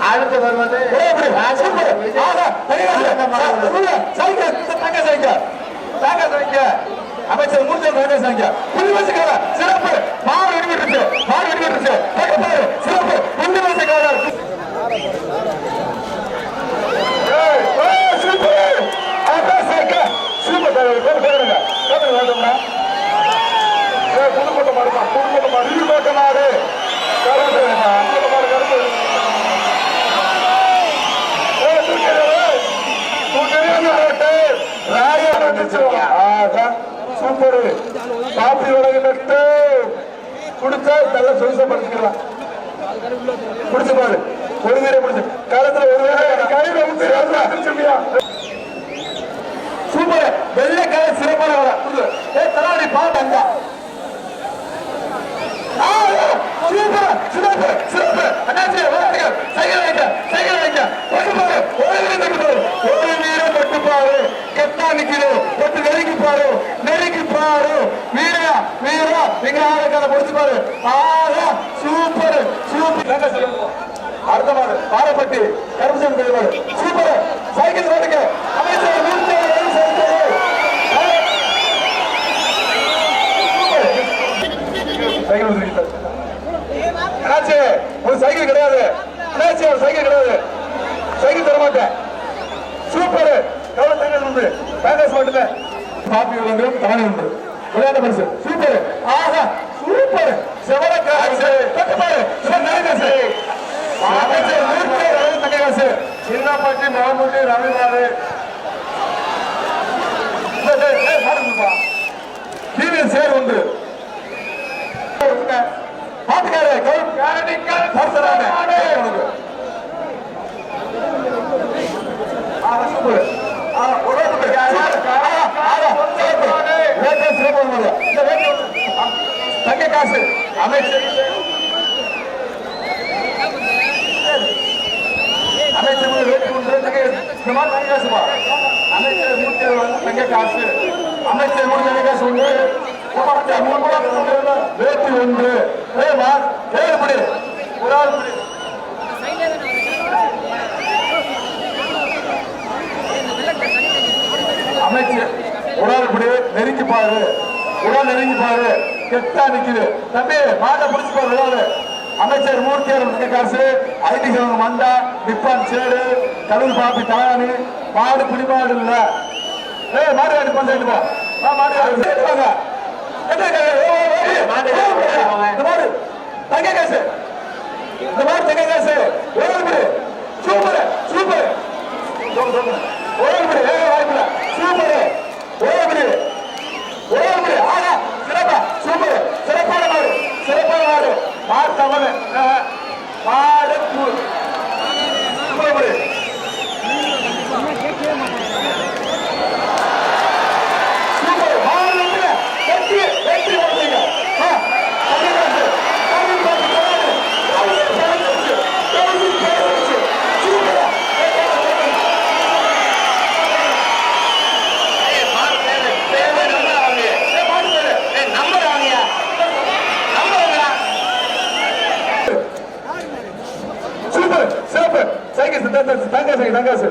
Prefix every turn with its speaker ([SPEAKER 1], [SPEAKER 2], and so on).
[SPEAKER 1] அடுத்து வருவது அமைச்சர் மூர்த்தி புதுவசக்கார சிறப்பு மாறு வெடிவிட்டுச்சு சிறப்பு புதுவசக்காரர் சூப்பர் காப்பி உலகிட்டு குடிச்சா நல்லா சொலிசப்படுத்திக்கலாம். பிடிச்சு பாரு ஒரு வீரை பிடிச்சு காலத்துல ஒரு சூப்பர் வெள்ளைக்கால சிறப்பான தலாடி பாட்டாங்க சூப்பர் சிறப்பு சிறப்பு அண்ணாச்சி சைக்கிள் வைக்க ஒரு வீரம் தொட்டு பாரு கெட்டா நிக்கிறோம் தொட்டு நெருங்கி பாரு வீரா நீங்க ஆளுக்கான முடிச்சு பாரு சூப்பர் அடுத்த மாதிரி பாரப்பட்டி கருமசன் பெருமாள் சூப்பர் சைக்கிள் ஓடுங்க அமைச்சர் ஒரு சைக்கிள் கிடையாது சைக்கிள் தர மாட்டேன் சூப்பர் எவ்வளவு சைக்கிள் உண்டு பேங்கஸ் மட்டும் காப்பி விளங்குறோம் தானே உண்டு விளையாட்டு பரிசு சூப்பர் சூப்பர் செவலக்காசு தங்ககாசு சின்னப்பட்டி மாமுட்டி ரவிவாரு சேர் உண்டு பாட்டுக்காரு தங்க காசு அமைச்சர் வேட்டி ஒன்று தங்க காசுமா அமைச்சர் தங்க காசு அமைச்சர் தங்க காசு ஒன்று வேட்டி ஒன்று ஏழுபடி ஒரு ஆள் அமைச்சர் ஒரு ஆள் இப்படி நெருங்கி பாரு கெட்டா நிக்குது தம்பி மாட்டை பிடிச்சு பாரு விடாது அமைச்சர் மூர்த்தியார் காசு ஐடி சவங்க மண்டா நிப்பான் சேடு கடவுள் பாப்பி தலானி மாடு பிடிமாடு இல்ல மாடு வாடி பஞ்சாயத்து மாடு தங்க காசு இந்த மாதிரி தங்க காசு சூப்பர் சூப்பர் வாய்ப்பு சூப்பர் சிறப்பா சூப்பர் சிறப்பான மாடு மாடு தவறு மாடு தங்காசு